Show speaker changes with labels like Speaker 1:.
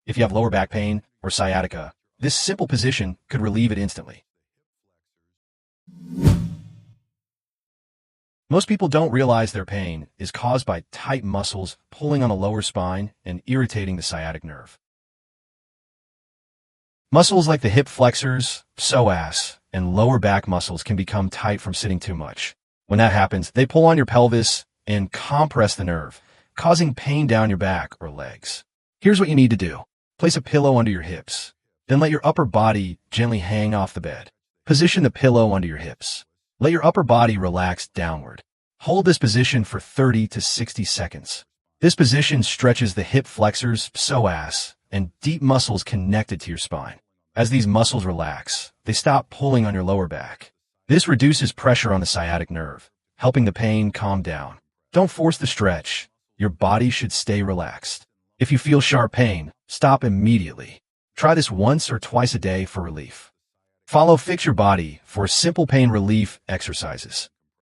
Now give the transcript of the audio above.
Speaker 1: If you have lower back pain or sciatica, this simple position could relieve it instantly. Most people don't realize their pain is caused by tight muscles pulling on the lower spine and irritating the sciatic nerve. Muscles like the hip flexors, psoas, and lower back muscles can become tight from sitting too much. When that happens, they pull on your pelvis and compress the nerve, causing pain down your back or legs. Here's what you need to do. Place a pillow under your hips. Then let your upper body gently hang off the bed. Position the pillow under your hips. Let your upper body relax downward. Hold this position for 30 to 60 seconds. This position stretches the hip flexors, psoas, and deep muscles connected to your spine. As these muscles relax, they stop pulling on your lower back. This reduces pressure on the sciatic nerve, helping the pain calm down. Don't force the stretch. Your body should stay relaxed. If you feel sharp pain, stop immediately. Try this once or twice a day for relief. Follow Fix Your Body for simple pain relief exercises.